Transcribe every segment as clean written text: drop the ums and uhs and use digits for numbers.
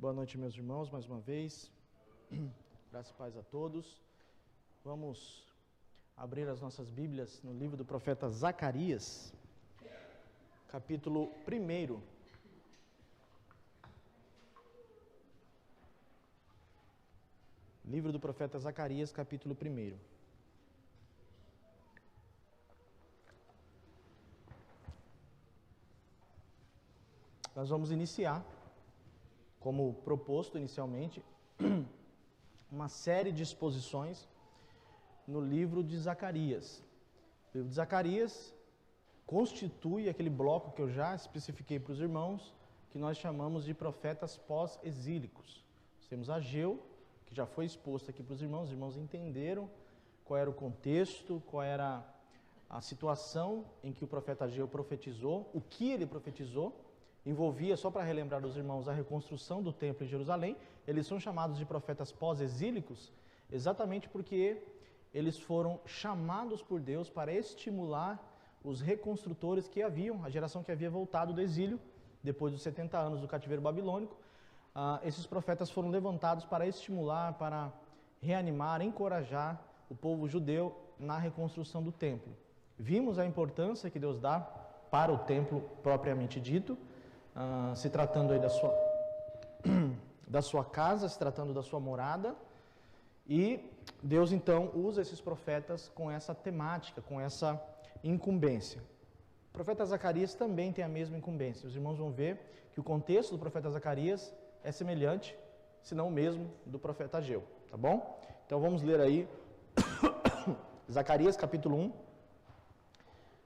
Boa noite, meus irmãos, mais uma vez. Graças e paz a todos. Vamos abrir as nossas Bíblias no livro do profeta Zacarias, capítulo 1. Livro do profeta Zacarias, capítulo 1. Nós vamos iniciar, como proposto inicialmente, uma série de exposições no livro de Zacarias. O livro de Zacarias constitui aquele bloco que eu já especifiquei para os irmãos, que nós chamamos de profetas pós-exílicos. Nós temos Ageu, que já foi exposto aqui para os irmãos entenderam qual era o contexto, qual era a situação em que o profeta Ageu profetizou, o que ele profetizou. Envolvia, só para relembrar os irmãos, a reconstrução do templo em Jerusalém. Eles são chamados de profetas pós-exílicos, exatamente porque eles foram chamados por Deus para estimular os reconstrutores que haviam, a geração que havia voltado do exílio, depois dos 70 anos do cativeiro babilônico. Esses profetas foram levantados para estimular, para reanimar, encorajar o povo judeu na reconstrução do templo. Vimos a importância que Deus dá para o templo propriamente dito, se tratando aí da sua casa, se tratando da sua morada, e Deus então usa esses profetas com essa temática, com essa incumbência. O profeta Zacarias também tem a mesma incumbência. Os irmãos vão ver que o contexto do profeta Zacarias é semelhante, se não o mesmo, do profeta Ageu, tá bom? Então vamos ler aí Zacarias capítulo 1. Acho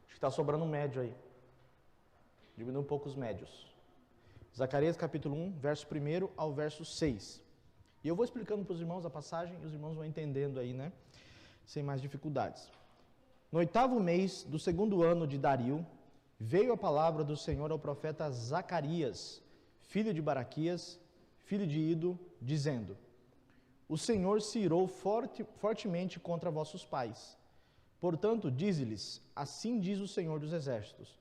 que está sobrando um médio aí. Diminui um pouco os médios. Zacarias capítulo 1, verso 1 ao verso 6. E eu vou explicando para os irmãos a passagem e os irmãos vão entendendo aí, né? Sem mais dificuldades. No 8º mês do 2º ano de Dario, veio a palavra do Senhor ao profeta Zacarias, filho de Baraquias, filho de Ido, dizendo: O Senhor se irou fortemente contra vossos pais. Portanto, dize-lhes: Assim diz o Senhor dos Exércitos: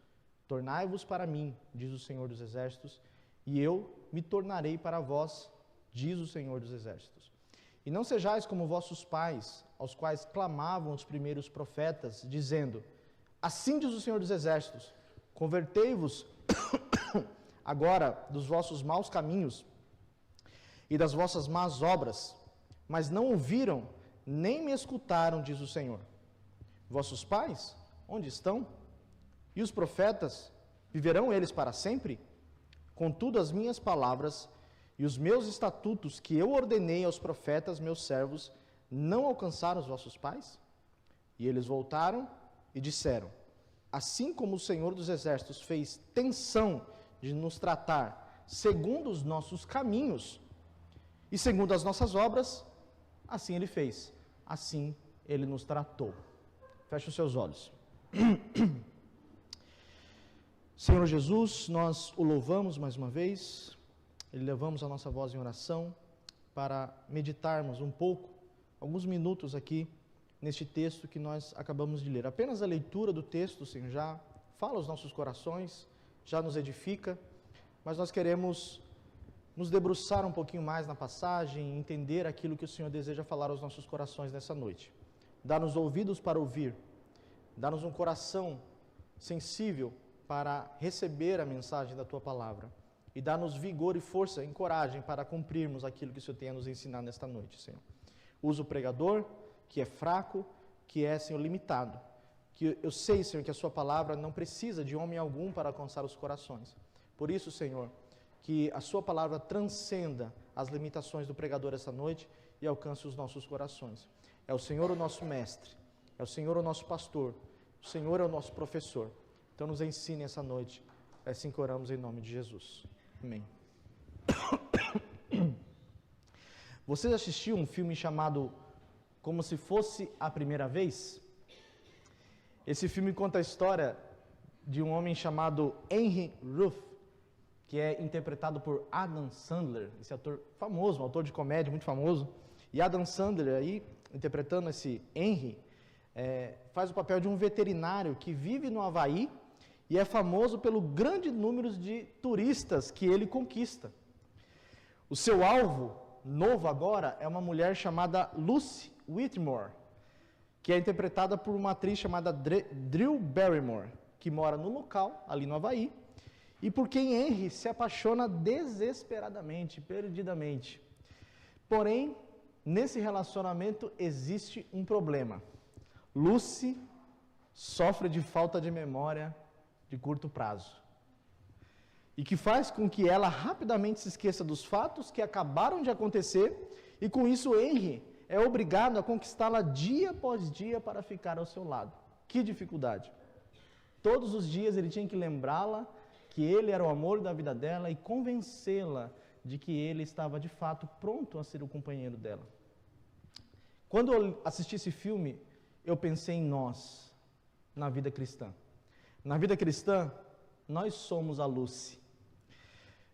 Tornai-vos para mim, diz o Senhor dos Exércitos, e eu me tornarei para vós, diz o Senhor dos Exércitos. E não sejais como vossos pais, aos quais clamavam os primeiros profetas, dizendo: Assim diz o Senhor dos Exércitos: Convertei-vos agora dos vossos maus caminhos e das vossas más obras, mas não ouviram, nem me escutaram, diz o Senhor. Vossos pais, onde estão? E os profetas, viverão eles para sempre? Contudo, as minhas palavras e os meus estatutos que eu ordenei aos profetas, meus servos, não alcançaram os vossos pais? E eles voltaram e disseram: Assim como o Senhor dos Exércitos fez tensão de nos tratar segundo os nossos caminhos e segundo as nossas obras, assim Ele fez, assim Ele nos tratou. Feche os seus olhos. Senhor Jesus, nós o louvamos mais uma vez, elevamos a nossa voz em oração para meditarmos um pouco, alguns minutos aqui, neste texto que nós acabamos de ler. Apenas a leitura do texto, Senhor, já fala aos nossos corações, já nos edifica, mas nós queremos nos debruçar um pouquinho mais na passagem, entender aquilo que o Senhor deseja falar aos nossos corações nessa noite. Dá-nos ouvidos para ouvir, dá-nos um coração sensível para receber a mensagem da Tua Palavra e dá-nos vigor e força e coragem para cumprirmos aquilo que o Senhor tem a nos ensinar nesta noite, Senhor. Usa o pregador, que é fraco, que é, Senhor, limitado, que eu sei, Senhor, que a Sua Palavra não precisa de homem algum para alcançar os corações. Por isso, Senhor, que a Sua Palavra transcenda as limitações do pregador esta noite e alcance os nossos corações. É o Senhor o nosso mestre, é o Senhor o nosso pastor, o Senhor é o nosso professor. Então nos ensine essa noite, assim que oramos em nome de Jesus. Amém. Você já assistiu um filme chamado Como Se Fosse a Primeira Vez? Esse filme conta a história de um homem chamado Henry Ruff, que é interpretado por Adam Sandler, esse ator famoso, um ator de comédia muito famoso. E Adam Sandler, aí, interpretando esse Henry, faz o papel de um veterinário que vive no Havaí e é famoso pelo grande número de turistas que ele conquista. O seu alvo novo agora é uma mulher chamada Lucy Whitmore, que é interpretada por uma atriz chamada Drew Barrymore, que mora no local, ali no Havaí, e por quem Henry se apaixona desesperadamente, perdidamente. Porém, nesse relacionamento existe um problema. Lucy sofre de falta de memória de curto prazo, e que faz com que ela rapidamente se esqueça dos fatos que acabaram de acontecer, e com isso Henry é obrigado a conquistá-la dia após dia para ficar ao seu lado. Que dificuldade! Todos os dias ele tinha que lembrá-la que ele era o amor da vida dela e convencê-la de que ele estava de fato pronto a ser o companheiro dela. Quando eu assisti esse filme, eu pensei em nós, na vida cristã. Na vida cristã, nós somos a Lucy.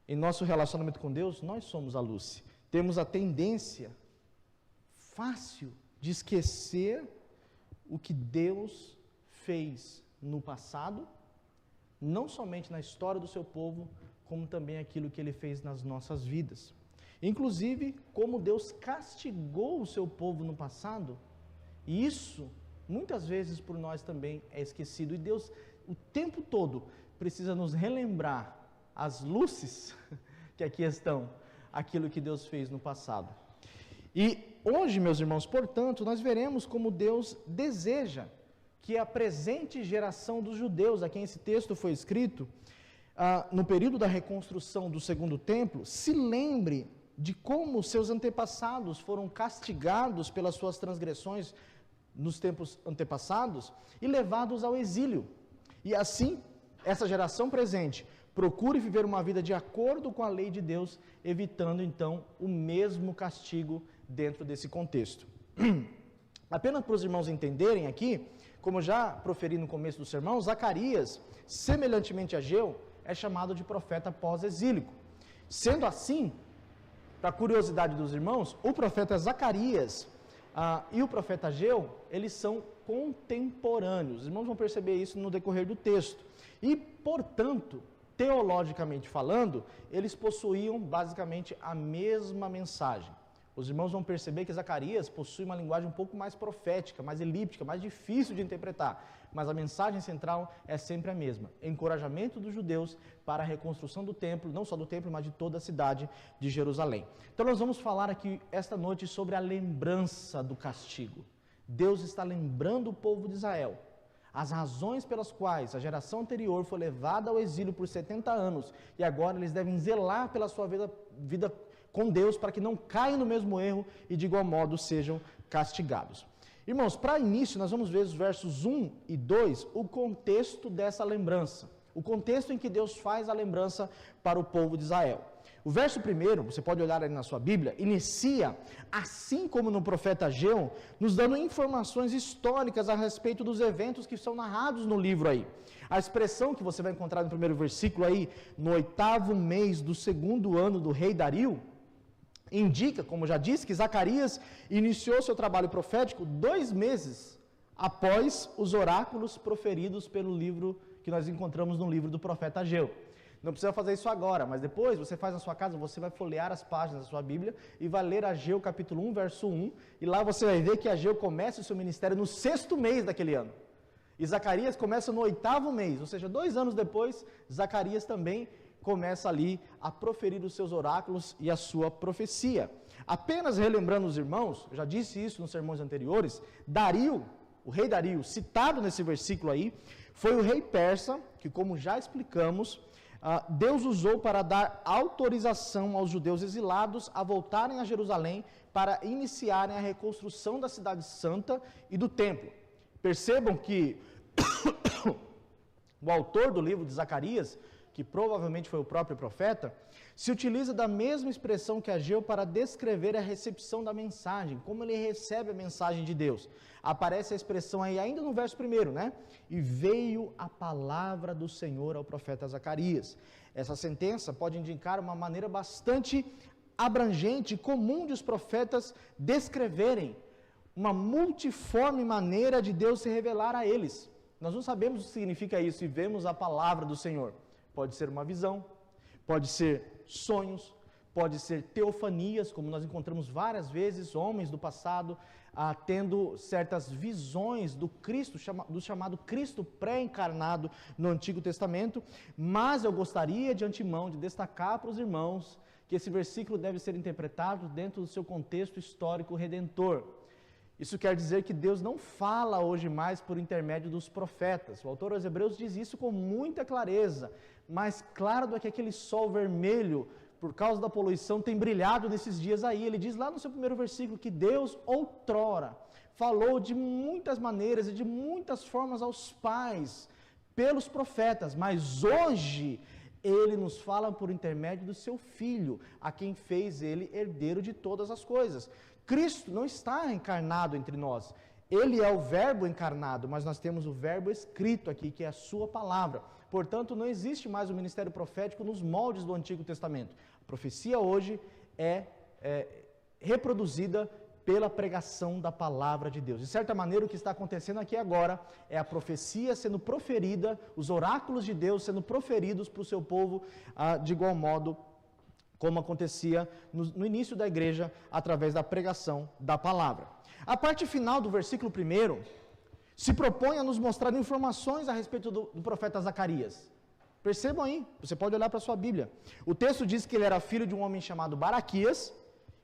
Em nosso relacionamento com Deus, nós somos a Lucy. Temos a tendência fácil de esquecer o que Deus fez no passado, não somente na história do seu povo, como também aquilo que ele fez nas nossas vidas. Inclusive, como Deus castigou o seu povo no passado, e isso, muitas vezes, por nós também é esquecido. E Deus, o tempo todo, precisa nos relembrar as luzes que aqui estão, aquilo que Deus fez no passado. E hoje, meus irmãos, portanto, nós veremos como Deus deseja que a presente geração dos judeus, a quem esse texto foi escrito, no período da reconstrução do segundo templo, se lembre de como seus antepassados foram castigados pelas suas transgressões nos tempos antepassados e levados ao exílio. E assim, essa geração presente procure viver uma vida de acordo com a lei de Deus, evitando então o mesmo castigo dentro desse contexto. Apenas para os irmãos entenderem aqui, como já proferi no começo do sermão, Zacarias, semelhantemente a Ageu, é chamado de profeta pós-exílico. Sendo assim, para a curiosidade dos irmãos, o profeta Zacarias e o profeta Ageu, eles são contemporâneos. Os irmãos vão perceber isso no decorrer do texto. E, portanto, teologicamente falando, eles possuíam basicamente a mesma mensagem. Os irmãos vão perceber que Zacarias possui uma linguagem um pouco mais profética, mais elíptica, mais difícil de interpretar, mas a mensagem central é sempre a mesma: encorajamento dos judeus para a reconstrução do templo, não só do templo, mas de toda a cidade de Jerusalém. Então nós vamos falar aqui esta noite sobre a lembrança do castigo. Deus está lembrando o povo de Israel as razões pelas quais a geração anterior foi levada ao exílio por 70 anos, e agora eles devem zelar pela sua vida com Deus, para que não caiam no mesmo erro e de igual modo sejam castigados. Irmãos, para início nós vamos ver os versos 1 e 2, o contexto dessa lembrança, o contexto em que Deus faz a lembrança para o povo de Israel. O verso 1, você pode olhar aí na sua Bíblia, inicia, assim como no profeta Ageu, nos dando informações históricas a respeito dos eventos que são narrados no livro aí. A expressão que você vai encontrar no primeiro versículo aí, no 8º mês do 2º ano do rei Dario, indica, como já disse, que Zacarias iniciou seu trabalho profético 2 meses após os oráculos proferidos pelo livro que nós encontramos no livro do profeta Ageu. Não precisa fazer isso agora, mas depois você faz na sua casa, você vai folhear as páginas da sua Bíblia e vai ler Ageu capítulo 1, verso 1, e lá você vai ver que Ageu começa o seu ministério no 6º mês daquele ano. E Zacarias começa no 8º mês, ou seja, 2 anos depois, Zacarias também começa ali a proferir os seus oráculos e a sua profecia. Apenas relembrando os irmãos, eu já disse isso nos sermões anteriores, Dario, o rei Dario, citado nesse versículo aí, foi o rei persa, que como já explicamos, Deus usou para dar autorização aos judeus exilados a voltarem a Jerusalém para iniciarem a reconstrução da cidade santa e do templo. Percebam que o autor do livro de Zacarias, que provavelmente foi o próprio profeta, se utiliza da mesma expressão que Ageu para descrever a recepção da mensagem, como ele recebe a mensagem de Deus. Aparece a expressão aí ainda no verso 1, né? E veio a palavra do Senhor ao profeta Zacarias. Essa sentença pode indicar uma maneira bastante abrangente e comum de os profetas descreverem uma multiforme maneira de Deus se revelar a eles. Nós não sabemos o que significa isso e vemos a palavra do Senhor. Pode ser uma visão, pode ser sonhos, pode ser teofanias, como nós encontramos várias vezes, homens do passado tendo certas visões do Cristo, do chamado Cristo pré-encarnado no Antigo Testamento, mas eu gostaria de antemão de destacar para os irmãos que esse versículo deve ser interpretado dentro do seu contexto histórico redentor. Isso quer dizer que Deus não fala hoje mais por intermédio dos profetas. O autor aos Hebreus diz isso com muita clareza, mais claro do que aquele sol vermelho, por causa da poluição, tem brilhado nesses dias aí. Ele diz lá no seu primeiro versículo que Deus outrora falou de muitas maneiras e de muitas formas aos pais, pelos profetas, mas hoje Ele nos fala por intermédio do seu Filho, a quem fez Ele herdeiro de todas as coisas. Cristo não está encarnado entre nós, Ele é o verbo encarnado, mas nós temos o verbo escrito aqui, que é a sua palavra. Portanto, não existe mais o ministério profético nos moldes do Antigo Testamento. A profecia hoje é reproduzida pela pregação da palavra de Deus. De certa maneira, o que está acontecendo aqui agora é a profecia sendo proferida, os oráculos de Deus sendo proferidos para o seu povo de igual modo como acontecia no início da igreja, através da pregação da palavra. A parte final do versículo 1 se propõe a nos mostrar informações a respeito do profeta Zacarias. Percebam aí, você pode olhar para a sua Bíblia. O texto diz que ele era filho de um homem chamado Baraquias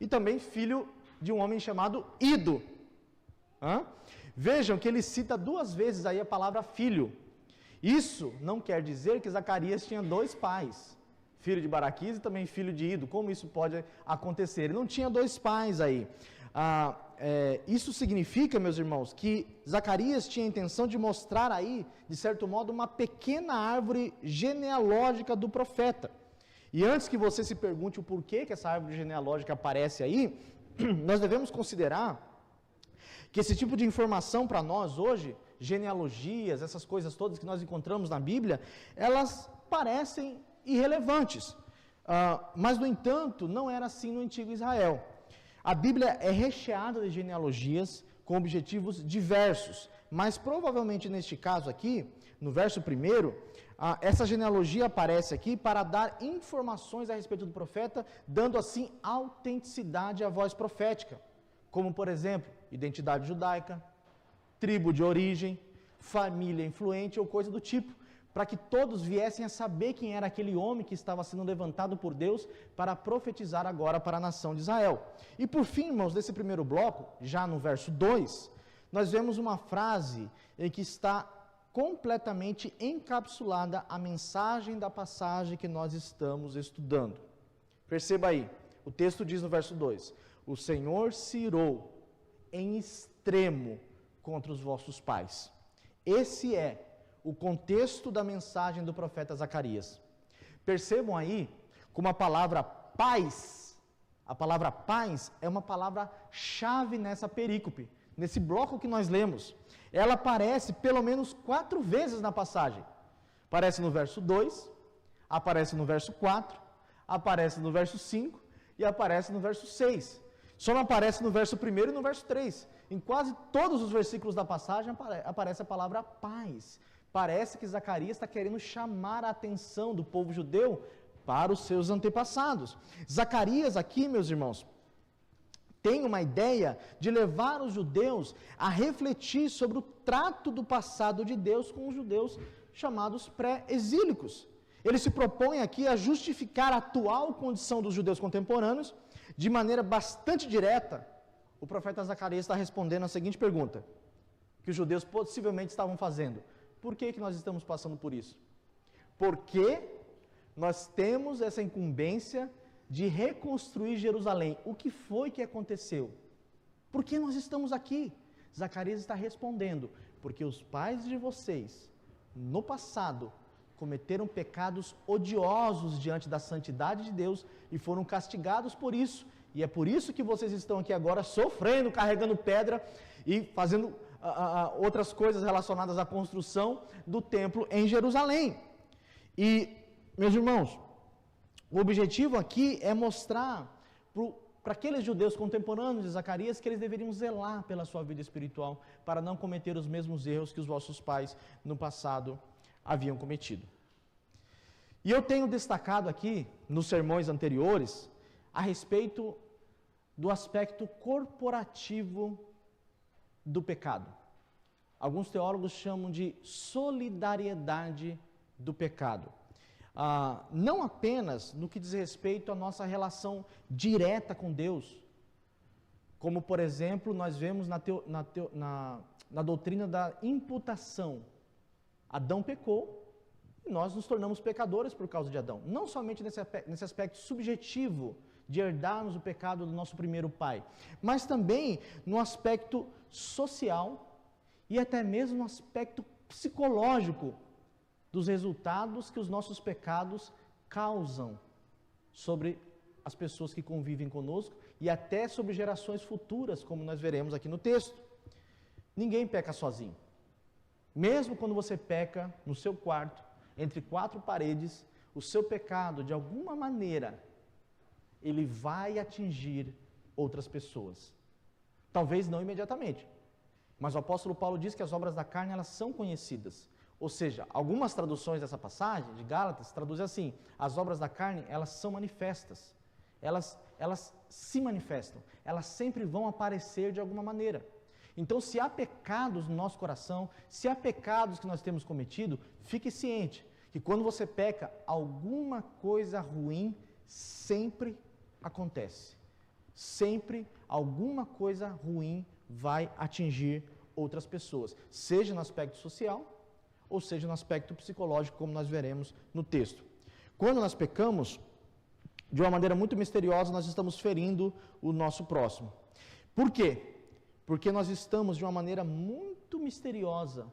e também filho de um homem chamado Ido. Vejam que ele cita 2 vezes aí a palavra filho. Isso não quer dizer que Zacarias tinha 2 pais, filho de Baraquias e também filho de Ido. Como isso pode acontecer? Ele não tinha 2 pais aí. Isso significa, meus irmãos, que Zacarias tinha a intenção de mostrar aí, de certo modo, uma pequena árvore genealógica do profeta. E antes que você se pergunte o porquê que essa árvore genealógica aparece aí, nós devemos considerar que esse tipo de informação para nós hoje, genealogias, essas coisas todas que nós encontramos na Bíblia, elas parecem irrelevantes. Mas, no entanto, não era assim no antigo Israel. A Bíblia é recheada de genealogias com objetivos diversos, mas provavelmente neste caso aqui, no verso 1, essa genealogia aparece aqui para dar informações a respeito do profeta, dando assim autenticidade à voz profética, como por exemplo, identidade judaica, tribo de origem, família influente ou coisa do tipo, para que todos viessem a saber quem era aquele homem que estava sendo levantado por Deus para profetizar agora para a nação de Israel. E por fim, irmãos, desse primeiro bloco, já no verso 2, nós vemos uma frase em que está completamente encapsulada a mensagem da passagem que nós estamos estudando. Perceba aí, o texto diz no verso 2, o Senhor se irou em extremo contra os vossos pais. Esse é o contexto da mensagem do profeta Zacarias. Percebam aí como a palavra paz é uma palavra-chave nessa perícope, nesse bloco que nós lemos. Ela aparece pelo menos 4 vezes na passagem. Aparece no verso 2, aparece no verso 4, aparece no verso 5 e aparece no verso 6. Só não aparece no verso 1 e no verso 3. Em quase todos os versículos da passagem aparece a palavra paz. Parece que Zacarias está querendo chamar a atenção do povo judeu para os seus antepassados. Zacarias aqui, meus irmãos, tem uma ideia de levar os judeus a refletir sobre o trato do passado de Deus com os judeus chamados pré-exílicos. Ele se propõe aqui a justificar a atual condição dos judeus contemporâneos de maneira bastante direta. O profeta Zacarias está respondendo a seguinte pergunta, que os judeus possivelmente estavam fazendo. Por que nós estamos passando por isso? Porque nós temos essa incumbência de reconstruir Jerusalém. O que foi que aconteceu? Por que nós estamos aqui? Zacarias está respondendo, porque os pais de vocês, no passado, cometeram pecados odiosos diante da santidade de Deus e foram castigados por isso. E é por isso que vocês estão aqui agora sofrendo, carregando pedra e fazendo outras coisas relacionadas à construção do templo em Jerusalém. E, meus irmãos, o objetivo aqui é mostrar para aqueles judeus contemporâneos de Zacarias que eles deveriam zelar pela sua vida espiritual para não cometer os mesmos erros que os vossos pais no passado haviam cometido. E eu tenho destacado aqui, nos sermões anteriores, a respeito do aspecto corporativo do pecado. Alguns teólogos chamam de solidariedade do pecado. Não apenas no que diz respeito à nossa relação direta com Deus, como, por exemplo, nós vemos na doutrina da imputação. Adão pecou e nós nos tornamos pecadores por causa de Adão. Não somente nesse aspecto subjetivo de herdarmos o pecado do nosso primeiro pai, mas também no aspecto social e até mesmo no aspecto psicológico dos resultados que os nossos pecados causam sobre as pessoas que convivem conosco e até sobre gerações futuras, como nós veremos aqui no texto. Ninguém peca sozinho. Mesmo quando você peca no seu quarto, entre quatro paredes, o seu pecado, de alguma maneira, ele vai atingir outras pessoas. Talvez não imediatamente, mas o apóstolo Paulo diz que as obras da carne, elas são conhecidas. Ou seja, algumas traduções dessa passagem, de Gálatas, traduzem assim: as obras da carne, elas são manifestas. Elas se manifestam. Elas sempre vão aparecer de alguma maneira. Então, se há pecados no nosso coração, se há pecados que nós temos cometido, fique ciente que quando você peca, alguma coisa ruim sempre acontece. Sempre alguma coisa ruim vai atingir outras pessoas, seja no aspecto social ou seja no aspecto psicológico, como nós veremos no texto. Quando nós pecamos, de uma maneira muito misteriosa, nós estamos ferindo o nosso próximo. Por quê? Porque nós estamos, de uma maneira muito misteriosa,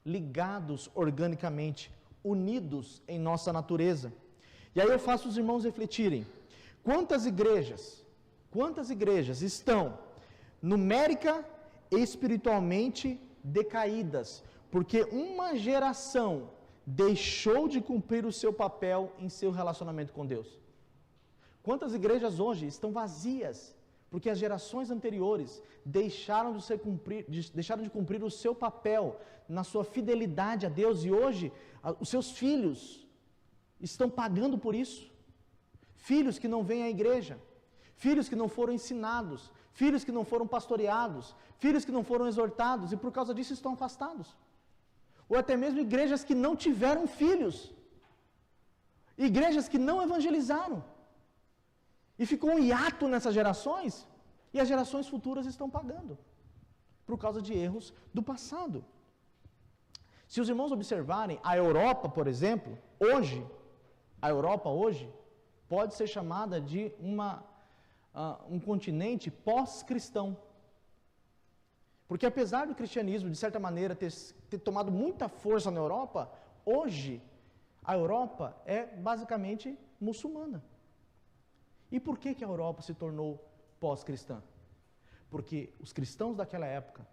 ligados organicamente, unidos em nossa natureza. E aí eu faço os irmãos refletirem: quantas igrejas estão numérica e espiritualmente decaídas, porque uma geração deixou de cumprir o seu papel em seu relacionamento com Deus? Quantas igrejas hoje estão vazias, porque as gerações anteriores deixaram de cumprir o seu papel na sua fidelidade a Deus, e hoje os seus filhos estão pagando por isso. Filhos que não vêm à igreja, filhos que não foram ensinados, filhos que não foram pastoreados, filhos que não foram exortados e por causa disso estão afastados. Ou até mesmo igrejas que não tiveram filhos, igrejas que não evangelizaram. E ficou um hiato nessas gerações, e as gerações futuras estão pagando, por causa de erros do passado. Se os irmãos observarem, a Europa, por exemplo, a Europa hoje, pode ser chamada de um continente pós-cristão. Porque apesar do cristianismo, de certa maneira, ter tomado muita força na Europa, hoje a Europa é basicamente muçulmana. E por que a Europa se tornou pós-cristã? Porque os cristãos daquela época,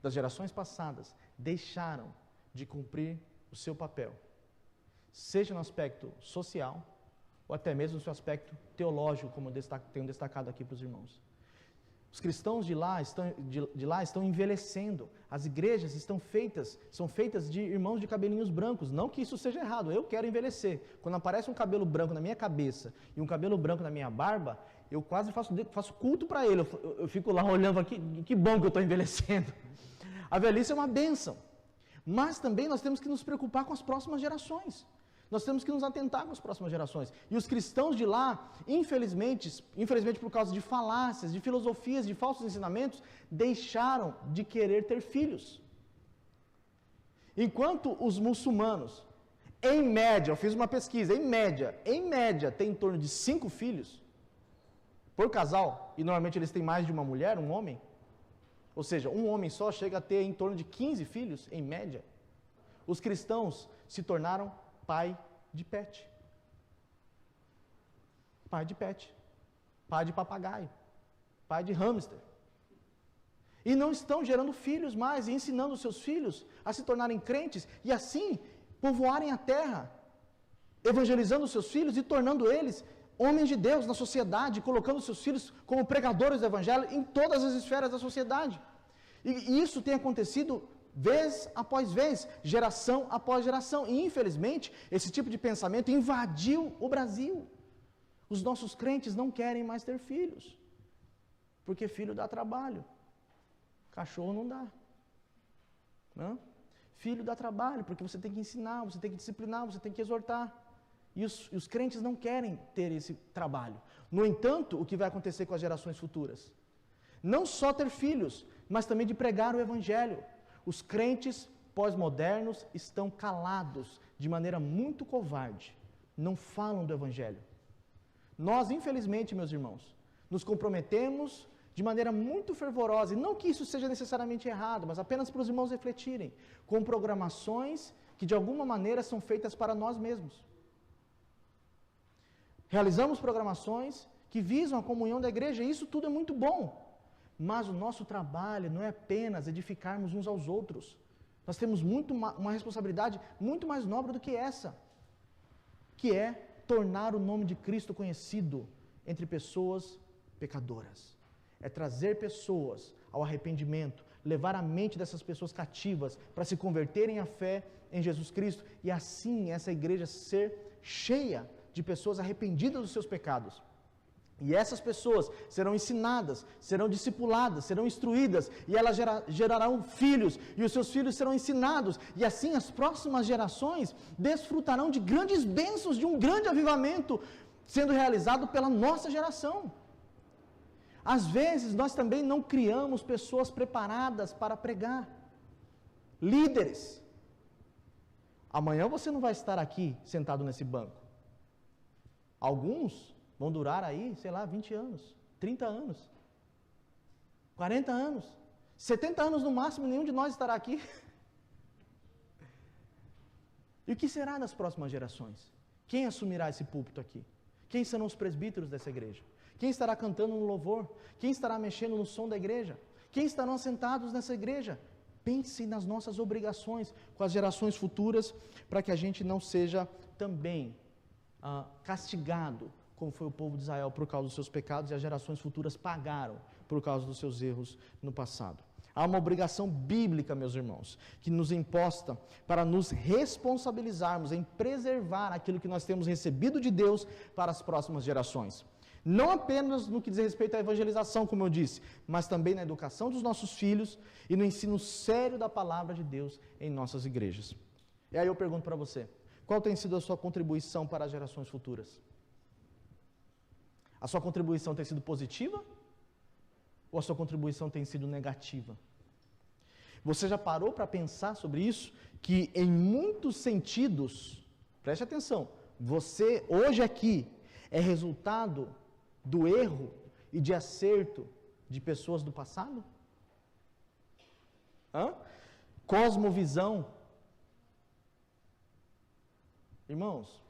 das gerações passadas, deixaram de cumprir o seu papel, seja no aspecto social, ou até mesmo no seu aspecto teológico, como eu tenho destacado aqui para os irmãos. Os cristãos de lá estão envelhecendo. As igrejas são feitas de irmãos de cabelinhos brancos. Não que isso seja errado, eu quero envelhecer. Quando aparece um cabelo branco na minha cabeça e um cabelo branco na minha barba, eu quase faço culto para ele. Eu fico lá olhando aqui, que bom que eu estou envelhecendo. A velhice é uma bênção. Mas também nós temos que nos preocupar com as próximas gerações. Nós temos que nos atentar com as próximas gerações. E os cristãos de lá, infelizmente por causa de falácias, de filosofias, de falsos ensinamentos, deixaram de querer ter filhos. Enquanto os muçulmanos, em média, eu fiz uma pesquisa, em média, tem em torno de 5 filhos por casal, e normalmente eles têm mais de uma mulher, um homem. Ou seja, um homem só chega a ter em torno de 15 filhos, em média. Os cristãos se tornaram pai de pet, pai de papagaio, pai de hamster. E não estão gerando filhos mais e ensinando os seus filhos a se tornarem crentes e assim povoarem a terra, evangelizando os seus filhos e tornando eles homens de Deus na sociedade, colocando os seus filhos como pregadores do evangelho em todas as esferas da sociedade. E isso tem acontecido vez após vez, geração após geração. E, infelizmente, esse tipo de pensamento invadiu o Brasil. Os nossos crentes não querem mais ter filhos, porque filho dá trabalho, cachorro não dá. Não? Filho dá trabalho, porque você tem que ensinar, você tem que disciplinar, você tem que exortar. E os crentes não querem ter esse trabalho. No entanto, o que vai acontecer com as gerações futuras? Não só ter filhos, mas também de pregar o Evangelho. Os crentes pós-modernos estão calados de maneira muito covarde. Não falam do Evangelho. Nós, infelizmente, meus irmãos, nos comprometemos de maneira muito fervorosa, e não que isso seja necessariamente errado, mas apenas para os irmãos refletirem, com programações que de alguma maneira são feitas para nós mesmos. Realizamos programações que visam a comunhão da igreja, e isso tudo é muito bom, mas o nosso trabalho não é apenas edificarmos uns aos outros. Nós temos uma responsabilidade muito mais nobre do que essa, que é tornar o nome de Cristo conhecido entre pessoas pecadoras. É trazer pessoas ao arrependimento, levar a mente dessas pessoas cativas para se converterem à fé em Jesus Cristo e assim essa igreja ser cheia de pessoas arrependidas dos seus pecados. E essas pessoas serão ensinadas, serão discipuladas, serão instruídas, e elas gerarão filhos, e os seus filhos serão ensinados, e assim as próximas gerações desfrutarão de grandes bênçãos, de um grande avivamento sendo realizado pela nossa geração. Às vezes nós também não criamos pessoas preparadas para pregar, líderes. Amanhã você não vai estar aqui sentado nesse banco. Alguns vão durar aí, sei lá, 20 anos, 30 anos, 40 anos, 70 anos no máximo, nenhum de nós estará aqui. E o que será das próximas gerações? Quem assumirá esse púlpito aqui? Quem serão os presbíteros dessa igreja? Quem estará cantando no louvor? Quem estará mexendo no som da igreja? Quem estarão sentados nessa igreja? Pense nas nossas obrigações com as gerações futuras, para que a gente não seja também castigado, como foi o povo de Israel por causa dos seus pecados, e as gerações futuras pagaram por causa dos seus erros no passado. Há uma obrigação bíblica, meus irmãos, que nos imposta para nos responsabilizarmos em preservar aquilo que nós temos recebido de Deus para as próximas gerações. Não apenas no que diz respeito à evangelização, como eu disse, mas também na educação dos nossos filhos e no ensino sério da palavra de Deus em nossas igrejas. E aí eu pergunto para você, qual tem sido a sua contribuição para as gerações futuras? A sua contribuição tem sido positiva? Ou a sua contribuição tem sido negativa? Você já parou para pensar sobre isso? Que em muitos sentidos, preste atenção, você hoje aqui é resultado do erro e de acerto de pessoas do passado? Cosmovisão. Irmãos,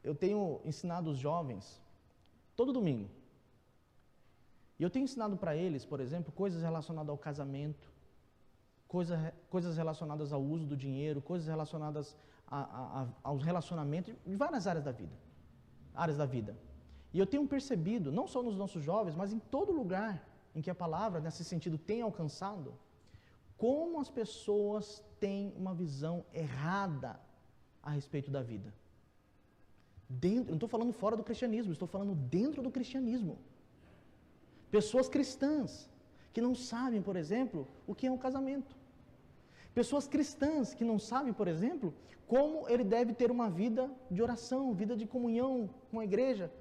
eu tenho ensinado os jovens todo domingo. E eu tenho ensinado para eles, por exemplo, coisas relacionadas ao casamento, coisas relacionadas ao uso do dinheiro, coisas relacionadas aos relacionamentos, em várias áreas da vida. E eu tenho percebido, não só nos nossos jovens, mas em todo lugar em que a palavra, nesse sentido, tem alcançado, como as pessoas têm uma visão errada a respeito da vida. Não estou falando fora do cristianismo, estou falando dentro do cristianismo. Pessoas cristãs que não sabem, por exemplo, o que é um casamento. Pessoas cristãs que não sabem, por exemplo, como ele deve ter uma vida de oração, vida de comunhão com a igreja.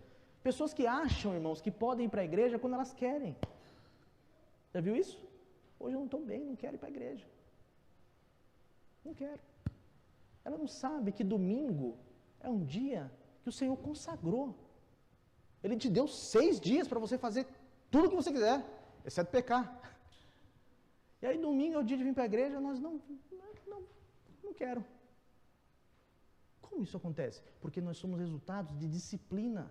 Pessoas que acham, irmãos, que podem ir para a igreja quando elas querem. Já viu isso? Hoje eu não estou bem, não quero ir para a igreja. Não quero. Ela não sabe que domingo é um dia que o Senhor consagrou. Ele te deu 6 dias para você fazer tudo o que você quiser, exceto pecar. E aí domingo é o dia de vir para a igreja, nós não quero. Como isso acontece? Porque nós somos resultados de disciplina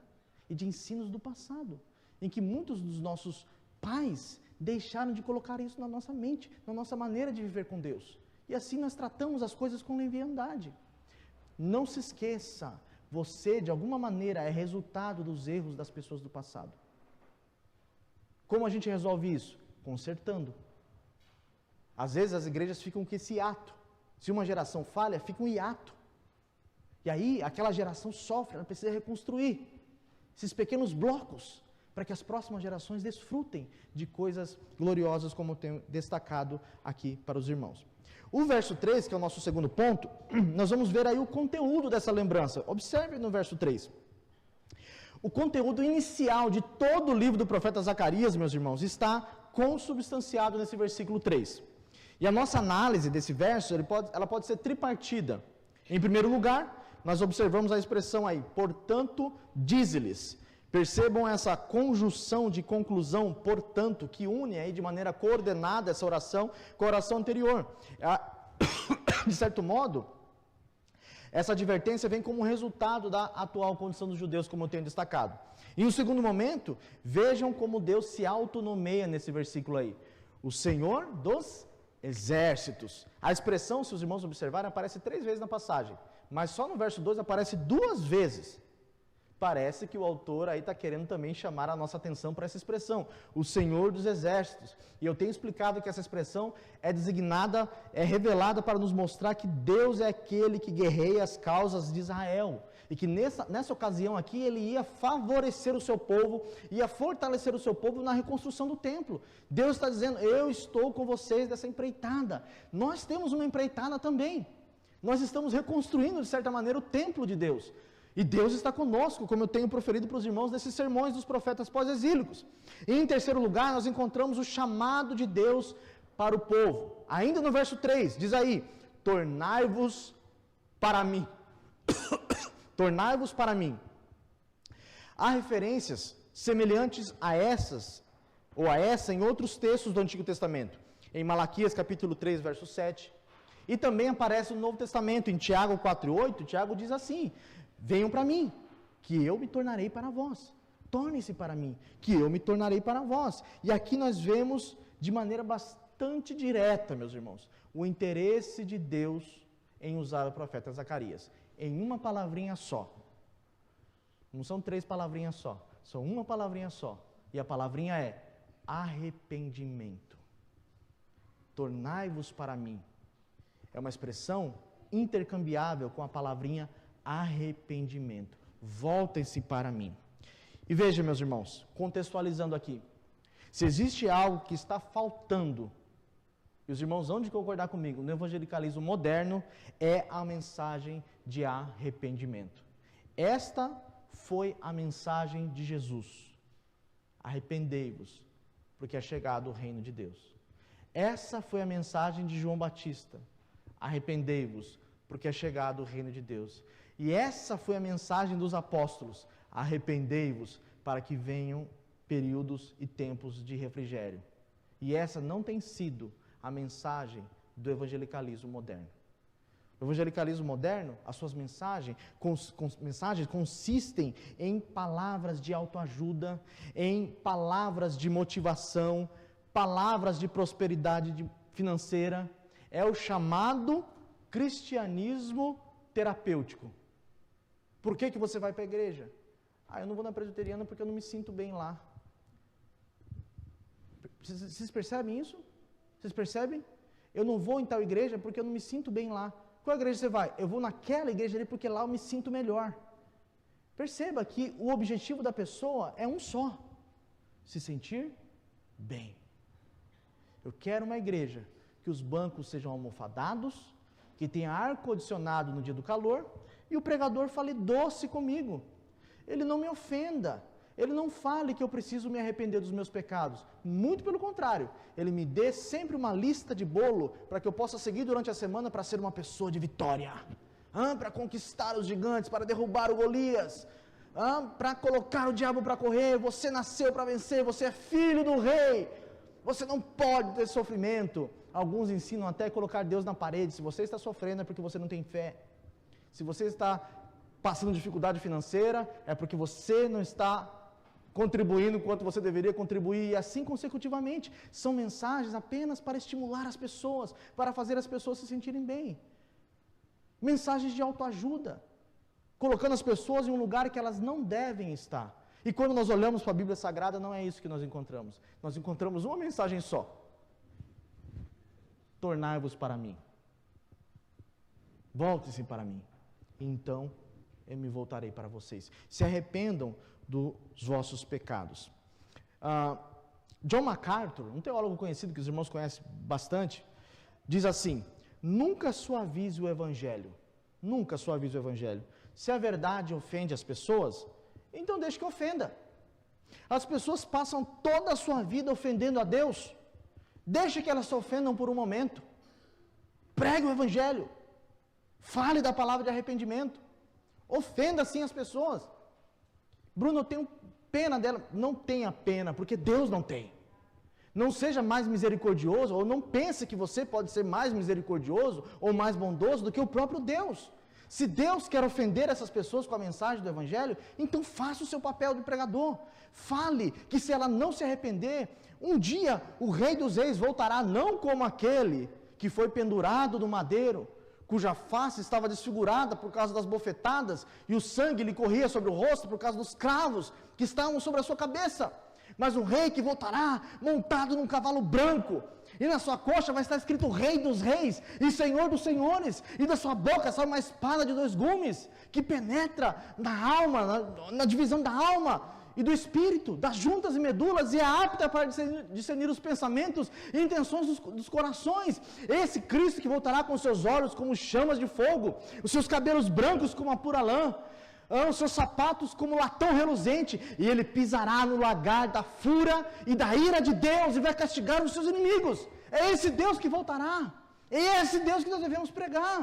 e de ensinos do passado, em que muitos dos nossos pais deixaram de colocar isso na nossa mente, na nossa maneira de viver com Deus. E assim nós tratamos as coisas com leviandade. Não se esqueça, você de alguma maneira é resultado dos erros das pessoas do passado. Como a gente resolve isso? Consertando. Às vezes as igrejas ficam com esse hiato. Se uma geração falha, fica um hiato. E aí aquela geração sofre, ela precisa reconstruir. esses pequenos blocos, para que as próximas gerações desfrutem de coisas gloriosas, como eu tenho destacado aqui para os irmãos. O verso 3, que é o nosso segundo ponto, nós vamos ver aí o conteúdo dessa lembrança. Observe no verso 3. O conteúdo inicial de todo o livro do profeta Zacarias, meus irmãos, está consubstanciado nesse versículo 3. E a nossa análise desse verso, ela pode ser tripartida. Em primeiro lugar, nós observamos a expressão aí, portanto, dize-lhes. Percebam essa conjunção de conclusão, portanto, que une aí de maneira coordenada essa oração com a oração anterior. De certo modo, essa advertência vem como resultado da atual condição dos judeus, como eu tenho destacado. E no segundo momento, vejam como Deus se autonomeia nesse versículo aí. O Senhor dos exércitos. A expressão, se os irmãos observarem, aparece 3 vezes na passagem. Mas só no verso 2 aparece 2 vezes. Parece que o autor aí está querendo também chamar a nossa atenção para essa expressão, o Senhor dos Exércitos. E eu tenho explicado que essa expressão é designada, é revelada para nos mostrar que Deus é aquele que guerreia as causas de Israel. E que nessa ocasião aqui ele ia favorecer o seu povo, ia fortalecer o seu povo na reconstrução do templo. Deus está dizendo, eu estou com vocês nessa empreitada. Nós temos uma empreitada também. Nós estamos reconstruindo, de certa maneira, o templo de Deus. E Deus está conosco, como eu tenho proferido para os irmãos nesses sermões dos profetas pós-exílicos. E em terceiro lugar, nós encontramos o chamado de Deus para o povo. Ainda no verso 3, diz aí, tornai-vos para mim. Tornai-vos para mim. Há referências semelhantes a essas, ou a essa, em outros textos do Antigo Testamento. Em Malaquias capítulo 3, verso 7. E também aparece no Novo Testamento, em Tiago 4,8, Tiago diz assim, venham para mim, que eu me tornarei para vós. Tornem-se para mim, que eu me tornarei para vós. E aqui nós vemos, de maneira bastante direta, meus irmãos, o interesse de Deus em usar o profeta Zacarias. Em uma palavrinha só. Não são 3 palavrinhas só, são uma palavrinha só. E a palavrinha é arrependimento. Tornai-vos para mim. É uma expressão intercambiável com a palavrinha arrependimento. Voltem-se para mim. E veja, meus irmãos, contextualizando aqui, se existe algo que está faltando, e os irmãos vão de concordar comigo, no evangelicalismo moderno, é a mensagem de arrependimento. Esta foi a mensagem de Jesus. Arrependei-vos, porque é chegado o reino de Deus. Essa foi a mensagem de João Batista. Arrependei-vos, porque é chegado o reino de Deus. E essa foi a mensagem dos apóstolos. Arrependei-vos, para que venham períodos e tempos de refrigério. E essa não tem sido a mensagem do evangelicalismo moderno. O evangelicalismo moderno, as suas mensagens consistem em palavras de autoajuda, em palavras de motivação, palavras de prosperidade financeira. É o chamado cristianismo terapêutico. Por que você vai para a igreja? Eu não vou na presbiteriana porque eu não me sinto bem lá. Vocês percebem isso? Vocês percebem? Eu não vou em tal igreja porque eu não me sinto bem lá. Qual igreja você vai? Eu vou naquela igreja ali porque lá eu me sinto melhor. Perceba que o objetivo da pessoa é um só: se sentir bem. Eu quero uma igreja que os bancos sejam almofadados, que tenha ar-condicionado no dia do calor, e o pregador fale doce comigo. Ele não me ofenda, ele não fale que eu preciso me arrepender dos meus pecados. Muito pelo contrário, ele me dê sempre uma lista de bolo para que eu possa seguir durante a semana para ser uma pessoa de vitória. Para conquistar os gigantes, para derrubar o Golias, para colocar o diabo para correr. Você nasceu para vencer, você é filho do rei. Você não pode ter sofrimento. Alguns ensinam até colocar Deus na parede. Se você está sofrendo é porque você não tem fé. Se você está passando dificuldade financeira, é porque você não está contribuindo quanto você deveria contribuir, e assim consecutivamente. São mensagens apenas para estimular as pessoas, para fazer as pessoas se sentirem bem. Mensagens de autoajuda, colocando as pessoas em um lugar que elas não devem estar. E quando nós olhamos para a Bíblia Sagrada, não é isso que nós encontramos. Nós encontramos uma mensagem só: tornai-vos para mim. Volte-se para mim. Então eu me voltarei para vocês. Se arrependam dos vossos pecados. John MacArthur, um teólogo conhecido que os irmãos conhecem bastante, diz assim: nunca suavize o Evangelho. Nunca suavize o Evangelho. Se a verdade ofende as pessoas, então deixe que ofenda. As pessoas passam toda a sua vida ofendendo a Deus. Deixe que elas se ofendam por um momento. Pregue o Evangelho. Fale da palavra de arrependimento. Ofenda sim as pessoas. Bruno, eu tenho pena dela. Não tenha pena, porque Deus não tem. Não seja mais misericordioso, ou não pense que você pode ser mais misericordioso ou mais bondoso do que o próprio Deus. Se Deus quer ofender essas pessoas com a mensagem do Evangelho, então faça o seu papel de pregador. Fale que se ela não se arrepender, um dia o Rei dos Reis voltará não como aquele que foi pendurado no madeiro, cuja face estava desfigurada por causa das bofetadas e o sangue lhe corria sobre o rosto por causa dos cravos que estavam sobre a sua cabeça. Mas um rei que voltará montado num cavalo branco, e na sua coxa vai estar escrito Rei dos Reis e Senhor dos Senhores, e da sua boca sai uma espada de 2 gumes, que penetra na alma, na divisão da alma e do espírito, das juntas e medulas, e é apta para discernir os pensamentos e intenções dos corações. Esse Cristo que voltará com seus olhos como chamas de fogo, os seus cabelos brancos como a pura lã, os seus sapatos como latão reluzente, e ele pisará no lagar da fúria e da ira de Deus, e vai castigar os seus inimigos. É esse Deus que voltará, é esse Deus que nós devemos pregar.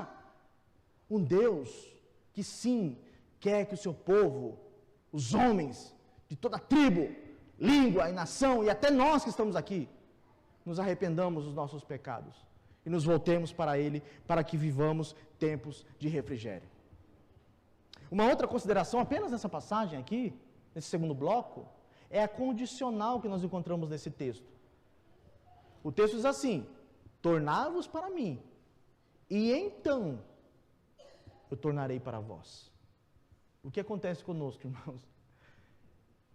Um Deus que sim, quer que o seu povo, os homens de toda tribo, língua e nação, e até nós que estamos aqui, nos arrependamos dos nossos pecados, e nos voltemos para Ele, para que vivamos tempos de refrigério. Uma outra consideração, apenas nessa passagem aqui, nesse segundo bloco, é a condicional que nós encontramos nesse texto. O texto diz assim: tornar-vos para mim, e então eu tornarei para vós. O que acontece conosco, irmãos?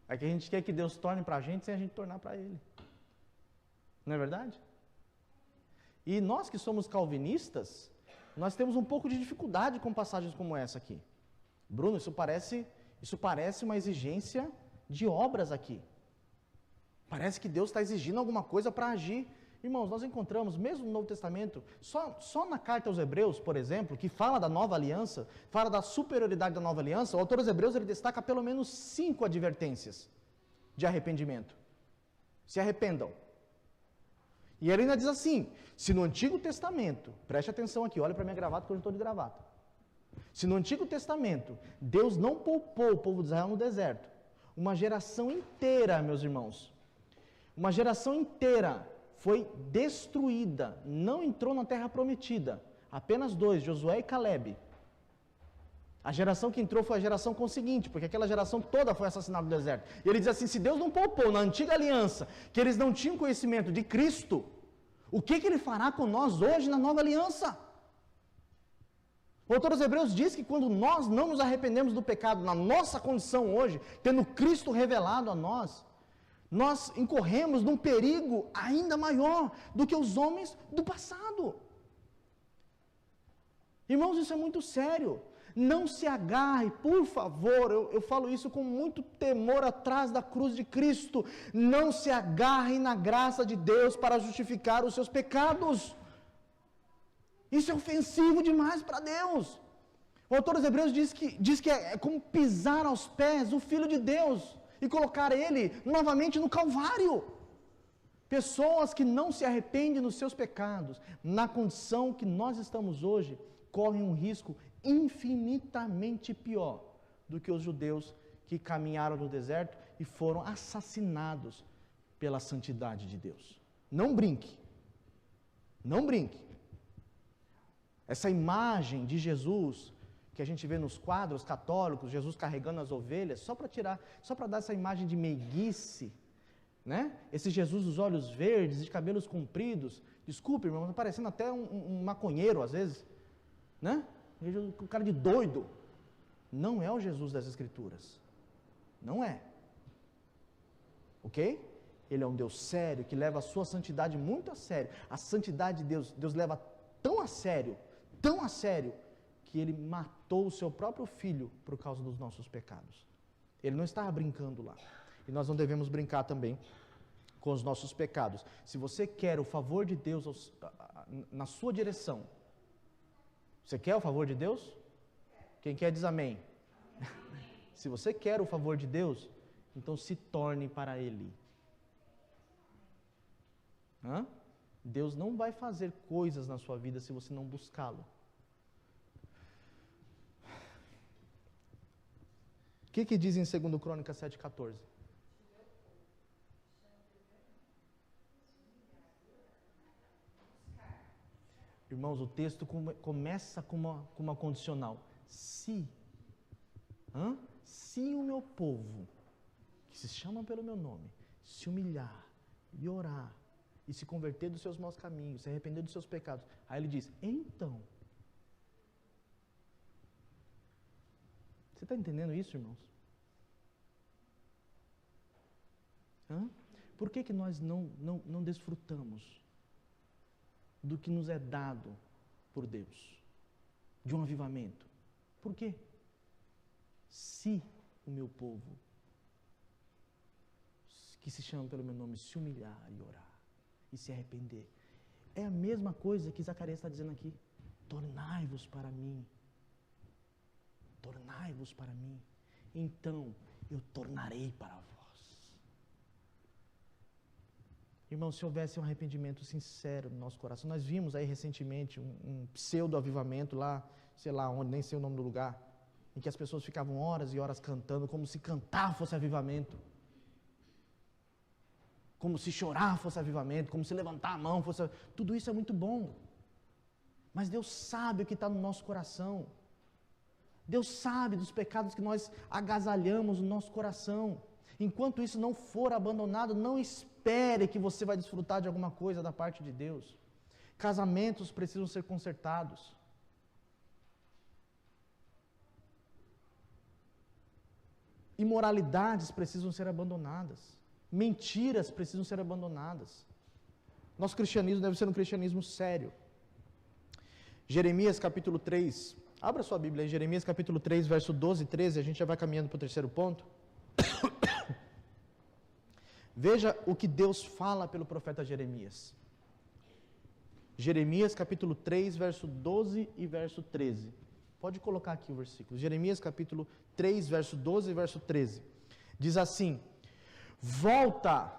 É que a gente quer que Deus torne para a gente sem a gente tornar para Ele. Não é verdade? E nós que somos calvinistas, nós temos um pouco de dificuldade com passagens como essa aqui. Bruno, isso parece uma exigência de obras aqui. Parece que Deus está exigindo alguma coisa para agir. Irmãos, nós encontramos, mesmo no Novo Testamento, só na carta aos Hebreus, por exemplo, que fala da nova aliança, fala da superioridade da nova aliança, o autor aos Hebreus ele destaca pelo menos 5 advertências de arrependimento. Se arrependam. E ele ainda diz assim: se no Antigo Testamento, preste atenção aqui, olha para minha gravata que eu não estou de gravata. Se no Antigo Testamento, Deus não poupou o povo de Israel no deserto, uma geração inteira, meus irmãos, uma geração inteira foi destruída, não entrou na terra prometida, apenas 2, Josué e Calebe. A geração que entrou foi a geração conseguinte, porque aquela geração toda foi assassinada no deserto. E ele diz assim: se Deus não poupou na antiga aliança, que eles não tinham conhecimento de Cristo, o que Ele fará com nós hoje na nova aliança? O autor aos Hebreus diz que quando nós não nos arrependemos do pecado, na nossa condição hoje, tendo Cristo revelado a nós incorremos num perigo ainda maior do que os homens do passado. Irmãos, isso é muito sério. Não se agarre, por favor, eu falo isso com muito temor atrás da cruz de Cristo. Não se agarre na graça de Deus para justificar os seus pecados. Isso é ofensivo demais para Deus. O autor dos Hebreus diz que é como pisar aos pés o Filho de Deus e colocar Ele novamente no Calvário. Pessoas que não se arrependem dos seus pecados, na condição que nós estamos hoje, correm um risco infinitamente pior do que os judeus que caminharam no deserto e foram assassinados pela santidade de Deus. Não brinque. Não brinque. Essa imagem de Jesus que a gente vê nos quadros católicos, Jesus carregando as ovelhas, só para dar essa imagem de meiguice, né? Esse Jesus dos olhos verdes, de cabelos compridos, desculpe, irmão, está parecendo até um maconheiro às vezes, né? Um cara de doido. Não é o Jesus das Escrituras. Não é. Ok? Ele é um Deus sério, que leva a sua santidade muito a sério. A santidade de Deus leva tão a sério, que Ele matou o seu próprio Filho por causa dos nossos pecados. Ele não estava brincando lá. E nós não devemos brincar também com os nossos pecados. Se você quer o favor de Deus na sua direção, você quer o favor de Deus? Quem quer diz amém. Se você quer o favor de Deus, então se torne para Ele. Deus não vai fazer coisas na sua vida se você não buscá-lo. O que diz em 2 Crônicas 7,14? Irmãos, o texto começa com uma condicional. Se o meu povo, que se chama pelo meu nome, se humilhar e orar, e se converter dos seus maus caminhos, se arrepender dos seus pecados, aí ele diz, então. Você está entendendo isso, irmãos? Por que nós não desfrutamos do que nos é dado por Deus? De um avivamento. Por quê? Se o meu povo, que se chama pelo meu nome, se humilhar e orar, e se arrepender. É a mesma coisa que Zacarias está dizendo aqui. Tornai-vos para mim. Tornai-vos para mim. Então eu tornarei para vós. Irmãos, se houvesse um arrependimento sincero no nosso coração, nós vimos aí recentemente um pseudo-avivamento lá, sei lá onde, nem sei o nome do lugar, em que as pessoas ficavam horas e horas cantando, como se cantar fosse avivamento. Como se chorar fosse avivamento, como se levantar a mão fosse... Tudo isso é muito bom. Mas Deus sabe o que está no nosso coração. Deus sabe dos pecados que nós agasalhamos no nosso coração. Enquanto isso não for abandonado, não espere que você vai desfrutar de alguma coisa da parte de Deus. Casamentos precisam ser consertados. Imoralidades precisam ser abandonadas. Mentiras precisam ser abandonadas. Nosso cristianismo deve ser um cristianismo sério. Jeremias capítulo 3. Abra sua Bíblia aí, Jeremias capítulo 3, verso 12 e 13. A gente já vai caminhando para o terceiro ponto. Veja o que Deus fala pelo profeta Jeremias. Jeremias capítulo 3, verso 12 e verso 13. Pode colocar aqui o versículo. Jeremias capítulo 3, verso 12 e verso 13. Diz assim: volta,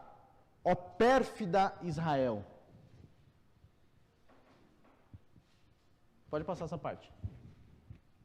ó pérfida Israel. Pode passar essa parte.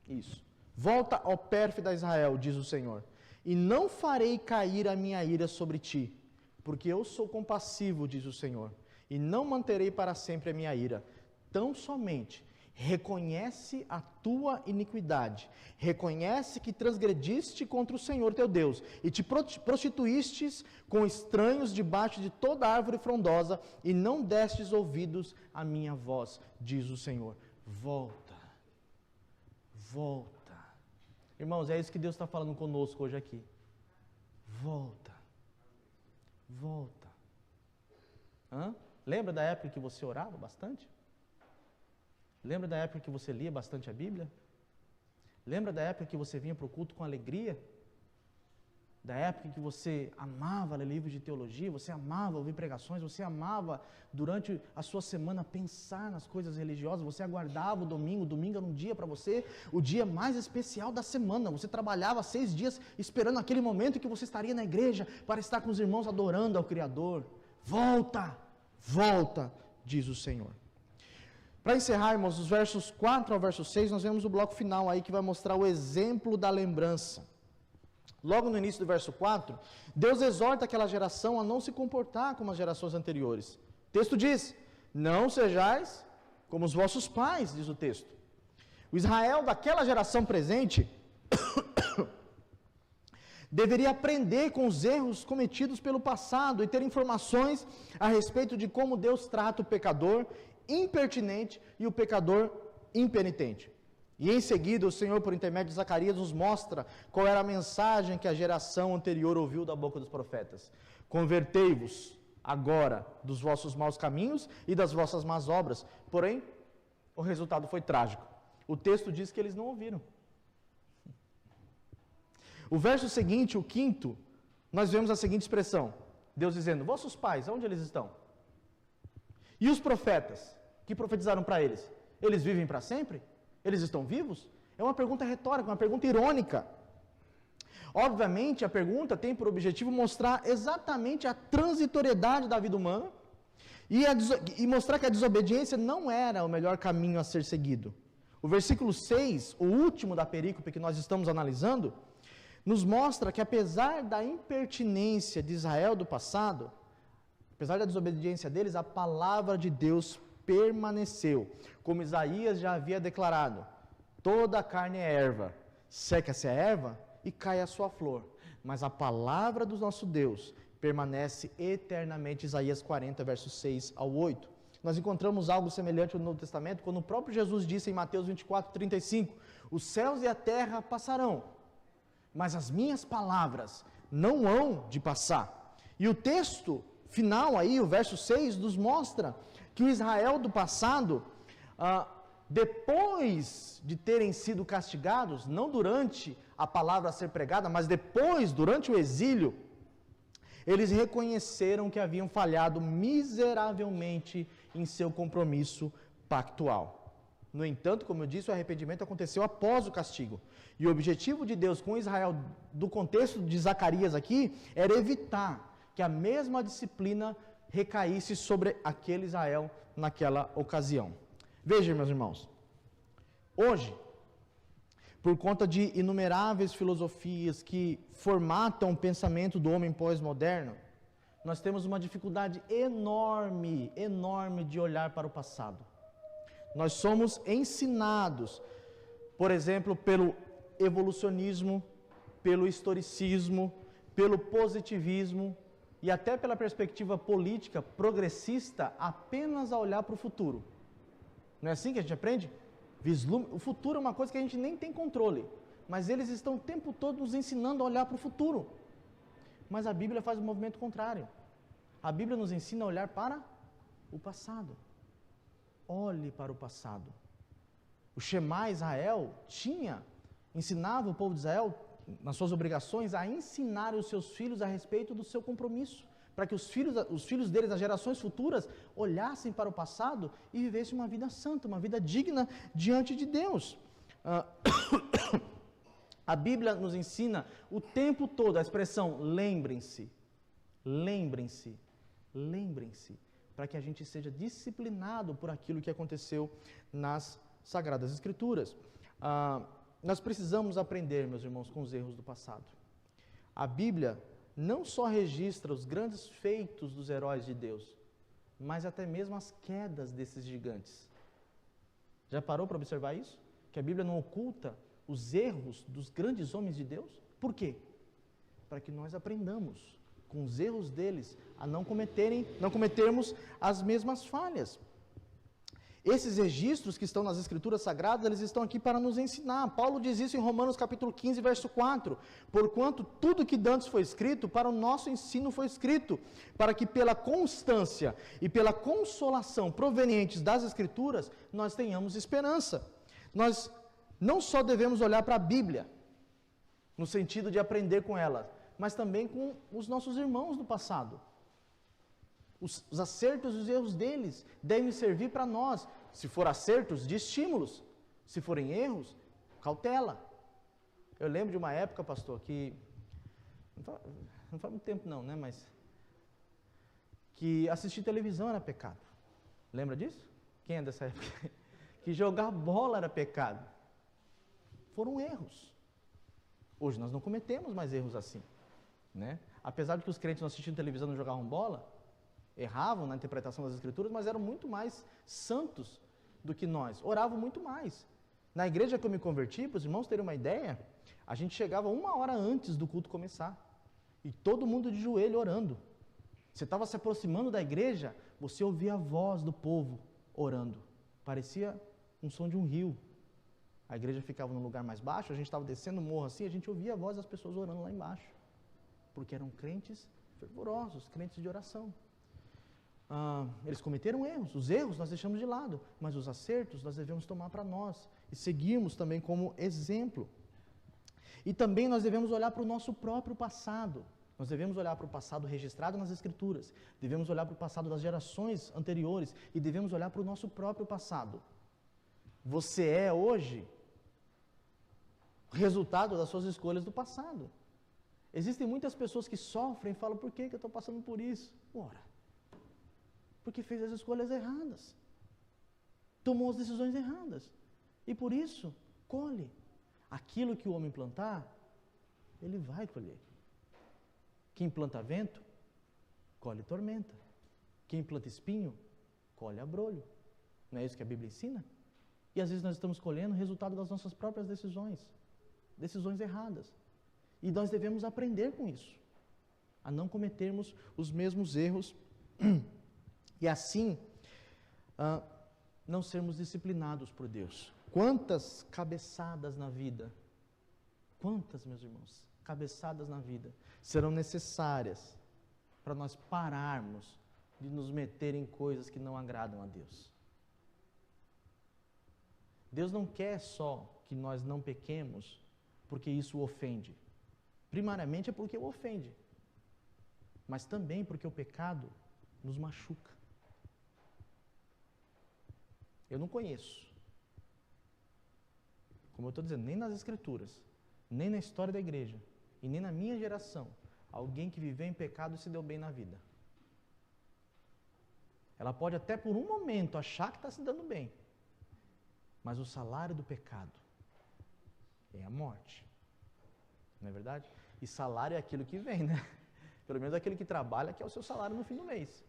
Isso. Volta, ó pérfida Israel, diz o Senhor, e não farei cair a minha ira sobre ti, porque eu sou compassivo, diz o Senhor, e não manterei para sempre a minha ira. Tão somente reconhece a tua iniquidade, reconhece que transgrediste contra o Senhor teu Deus, e te prostituístes com estranhos debaixo de toda árvore frondosa, e não destes ouvidos à minha voz, diz o Senhor. Volta, volta. Irmãos, é isso que Deus está falando conosco hoje aqui. Volta, volta. Lembra da época que você orava bastante? Lembra da época que você lia bastante a Bíblia? Lembra da época que você vinha para o culto com alegria? Da época que você amava ler livros de teologia, você amava ouvir pregações, você amava durante a sua semana pensar nas coisas religiosas, você aguardava o domingo era um dia para você, o dia mais especial da semana, você trabalhava 6 dias esperando aquele momento que você estaria na igreja para estar com os irmãos adorando ao Criador. Volta, volta, diz o Senhor. Para encerrar, irmãos, os versos 4 ao verso 6, nós vemos o bloco final aí que vai mostrar o exemplo da lembrança. Logo no início do verso 4, Deus exorta aquela geração a não se comportar como as gerações anteriores. O texto diz: não sejais como os vossos pais, diz o texto. O Israel daquela geração presente deveria aprender com os erros cometidos pelo passado e ter informações a respeito de como Deus trata o pecador impertinente e o pecador impenitente. E em seguida, o Senhor, por intermédio de Zacarias, nos mostra qual era a mensagem que a geração anterior ouviu da boca dos profetas. Convertei-vos agora dos vossos maus caminhos e das vossas más obras. Porém, o resultado foi trágico. O texto diz que eles não ouviram. O verso seguinte, o 5º, nós vemos a seguinte expressão. Deus dizendo, vossos pais, onde eles estão? E os profetas, que profetizaram para eles? Eles vivem para sempre? Eles estão vivos? É uma pergunta retórica, uma pergunta irônica. Obviamente, a pergunta tem por objetivo mostrar exatamente a transitoriedade da vida humana e mostrar que a desobediência não era o melhor caminho a ser seguido. O versículo 6, o último da perícope que nós estamos analisando, nos mostra que apesar da impertinência de Israel do passado, apesar da desobediência deles, a palavra de Deus permaneceu. Como Isaías já havia declarado, toda a carne é erva, seca-se a erva e cai a sua flor. Mas a palavra do nosso Deus permanece eternamente. Isaías 40, versos 6 ao 8. Nós encontramos algo semelhante no Novo Testamento, quando o próprio Jesus disse em Mateus 24, 35, os céus e a terra passarão, mas as minhas palavras não hão de passar. E o texto final aí, o verso 6, nos mostra que o Israel do passado, depois de terem sido castigados, não durante a palavra a ser pregada, mas depois, durante o exílio, eles reconheceram que haviam falhado miseravelmente em seu compromisso pactual. No entanto, como eu disse, o arrependimento aconteceu após o castigo. E o objetivo de Deus com Israel, do contexto de Zacarias aqui, era evitar que a mesma disciplina recaísse sobre aquele Israel naquela ocasião. Veja, meus irmãos, hoje, por conta de inumeráveis filosofias que formatam o pensamento do homem pós-moderno, nós temos uma dificuldade enorme de olhar para o passado. Nós somos ensinados, por exemplo, pelo evolucionismo, pelo historicismo, pelo positivismo e até pela perspectiva política progressista apenas a olhar para o futuro. Não é assim que a gente aprende? O futuro é uma coisa que a gente nem tem controle, mas eles estão o tempo todo nos ensinando a olhar para o futuro. Mas a Bíblia faz o movimento contrário. A Bíblia nos ensina a olhar para o passado. Olhe para o passado. O Shema Israel ensinava o povo de Israel, nas suas obrigações, a ensinar os seus filhos a respeito do seu compromisso, para que os filhos deles, as gerações futuras, olhassem para o passado e vivessem uma vida santa, uma vida digna diante de Deus. A Bíblia nos ensina o tempo todo a expressão lembrem-se, lembrem-se, lembrem-se, para que a gente seja disciplinado por aquilo que aconteceu nas Sagradas Escrituras. Nós precisamos aprender, meus irmãos, com os erros do passado. A Bíblia não só registra os grandes feitos dos heróis de Deus, mas até mesmo as quedas desses gigantes. Já parou para observar isso? Que a Bíblia não oculta os erros dos grandes homens de Deus? Por quê? Para que nós aprendamos com os erros deles a não cometermos as mesmas falhas. Esses registros que estão nas Escrituras Sagradas, eles estão aqui para nos ensinar. Paulo diz isso em Romanos capítulo 15, verso 4. Porquanto tudo que dantes foi escrito, para o nosso ensino foi escrito, para que pela constância e pela consolação provenientes das Escrituras, nós tenhamos esperança. Nós não só devemos olhar para a Bíblia, no sentido de aprender com ela, mas também com os nossos irmãos do passado. Os acertos e os erros deles devem servir para nós, se for acertos, de estímulos, se forem erros, cautela. Eu lembro de uma época, pastor, que, não faz muito tempo não, né, mas, que assistir televisão era pecado. Lembra disso? Quem é dessa época? Que jogar bola era pecado. Foram erros. Hoje nós não cometemos mais erros assim, né? Apesar de que os crentes não assistindo televisão não jogavam bola, erravam na interpretação das Escrituras, mas eram muito mais santos do que nós, oravam muito mais. Na igreja que eu me converti, para os irmãos terem uma ideia, a gente chegava 1 hora antes do culto começar, e todo mundo de joelho orando. Você estava se aproximando da igreja, você ouvia a voz do povo orando, parecia um som de um rio. A igreja ficava num lugar mais baixo, a gente estava descendo o morro assim, a gente ouvia a voz das pessoas orando lá embaixo, porque eram crentes fervorosos, crentes de oração. Eles cometeram erros, os erros nós deixamos de lado, mas os acertos nós devemos tomar para nós e seguirmos também como exemplo. E também nós devemos olhar para o nosso próprio passado. Nós devemos olhar para o passado registrado nas Escrituras. Devemos olhar para o passado das gerações anteriores. E devemos olhar para o nosso próprio passado. Você é hoje resultado das suas escolhas do passado. Existem muitas pessoas que sofrem e falam, por que eu estou passando por isso? Ora, porque fez as escolhas erradas. Tomou as decisões erradas. E por isso, colhe. Aquilo que o homem plantar, ele vai colher. Quem planta vento, colhe tormenta. Quem planta espinho, colhe abrolho. Não é isso que a Bíblia ensina? E às vezes nós estamos colhendo o resultado das nossas próprias decisões. Decisões erradas. E nós devemos aprender com isso. A não cometermos os mesmos erros. E assim, não sermos disciplinados por Deus. Quantas cabeçadas na vida, quantas, meus irmãos, cabeçadas na vida serão necessárias para nós pararmos de nos meter em coisas que não agradam a Deus. Deus não quer só que nós não pequemos porque isso o ofende. Primariamente é porque o ofende, mas também porque o pecado nos machuca. Eu não conheço, como eu estou dizendo, nem nas Escrituras, nem na história da igreja, e nem na minha geração, alguém que viveu em pecado e se deu bem na vida. Ela pode até por um momento achar que está se dando bem, mas o salário do pecado é a morte. Não é verdade? E salário é aquilo que vem, né? Pelo menos aquele que trabalha, que é o seu salário no fim do mês.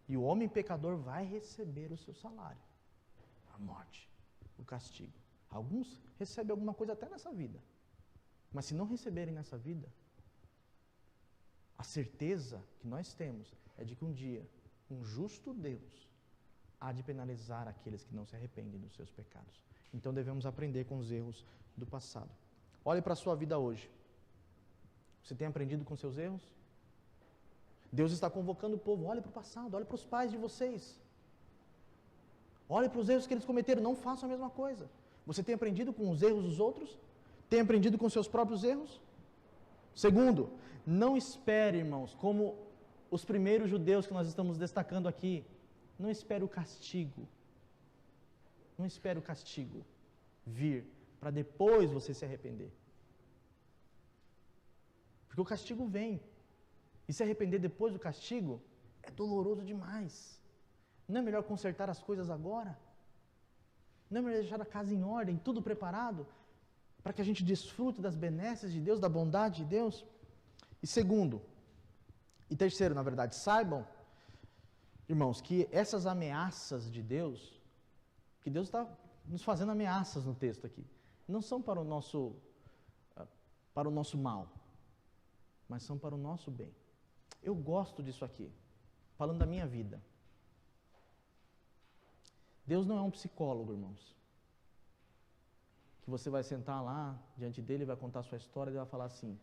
E o homem pecador vai receber o seu salário. A morte, o castigo. Alguns recebem alguma coisa até nessa vida. Mas se não receberem nessa vida, a certeza que nós temos é de que um dia, um justo Deus há de penalizar aqueles que não se arrependem dos seus pecados. Então devemos aprender com os erros do passado. Olhe para a sua vida hoje. Você tem aprendido com seus erros? Deus está convocando o povo, olhe para o passado, olhe para os pais de vocês. Olhe para os erros que eles cometeram, não façam a mesma coisa. Você tem aprendido com os erros dos outros? Tem aprendido com seus próprios erros? Segundo, não espere, irmãos, como os primeiros judeus que nós estamos destacando aqui, não espere o castigo. Não espere o castigo vir para depois você se arrepender. Porque o castigo vem. E se arrepender depois do castigo é doloroso demais. Não é melhor consertar as coisas agora? Não é melhor deixar a casa em ordem, tudo preparado, para que a gente desfrute das benesses de Deus, da bondade de Deus? E segundo, e terceiro, na verdade, saibam, irmãos, que essas ameaças de Deus, que Deus está nos fazendo ameaças no texto aqui, não são para o nosso mal, mas são para o nosso bem. Eu gosto disso aqui, falando da minha vida. Deus não é um psicólogo, irmãos, que você vai sentar lá, diante dele, vai contar a sua história e ele vai falar assim,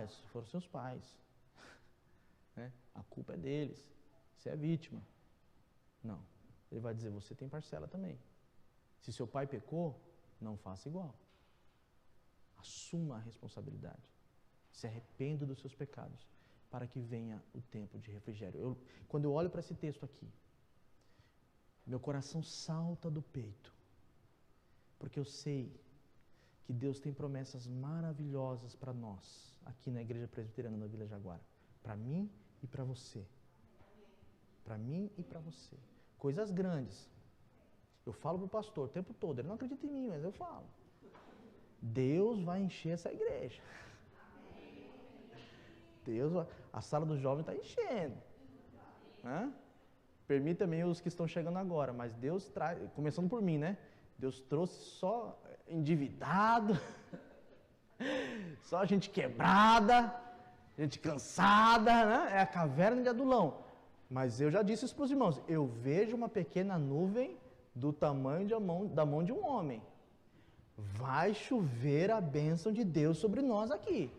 esses foram seus pais, né? A culpa é deles, você é vítima. Não, ele vai dizer, você tem parcela também. Se seu pai pecou, não faça igual. Assuma a responsabilidade. Se arrependa dos seus pecados, para que venha o tempo de refrigério. Quando eu olho para esse texto aqui, meu coração salta do peito, porque eu sei que Deus tem promessas maravilhosas para nós, aqui na Igreja Presbiteriana da Vila Jaguara, para mim e para você. Para mim e para você. Coisas grandes. Eu falo para o pastor o tempo todo, ele não acredita em mim, mas eu falo. Deus vai encher essa igreja. A sala do jovem está enchendo. Permita também os que estão chegando agora, mas Deus traz, começando por mim, né? Deus trouxe só endividado, só gente quebrada, gente cansada, né? É a caverna de Adulão. Mas eu já disse isso para os irmãos, eu vejo uma pequena nuvem do tamanho da mão de um homem. Vai chover a bênção de Deus sobre nós aqui.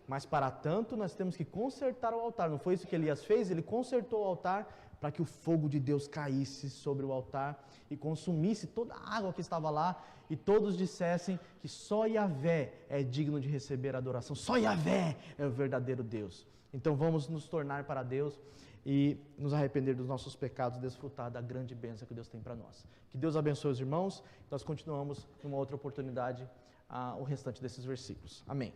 Mas para tanto nós temos que consertar o altar. Não foi isso que Elias fez? Ele consertou o altar para que o fogo de Deus caísse sobre o altar e consumisse toda a água que estava lá, e todos dissessem que só Yahvé é digno de receber adoração, só Yahvé é o verdadeiro Deus. Então vamos nos tornar para Deus e nos arrepender dos nossos pecados, desfrutar da grande bênção que Deus tem para nós. Que Deus abençoe os irmãos. Nós continuamos numa outra oportunidade o restante desses versículos. Amém.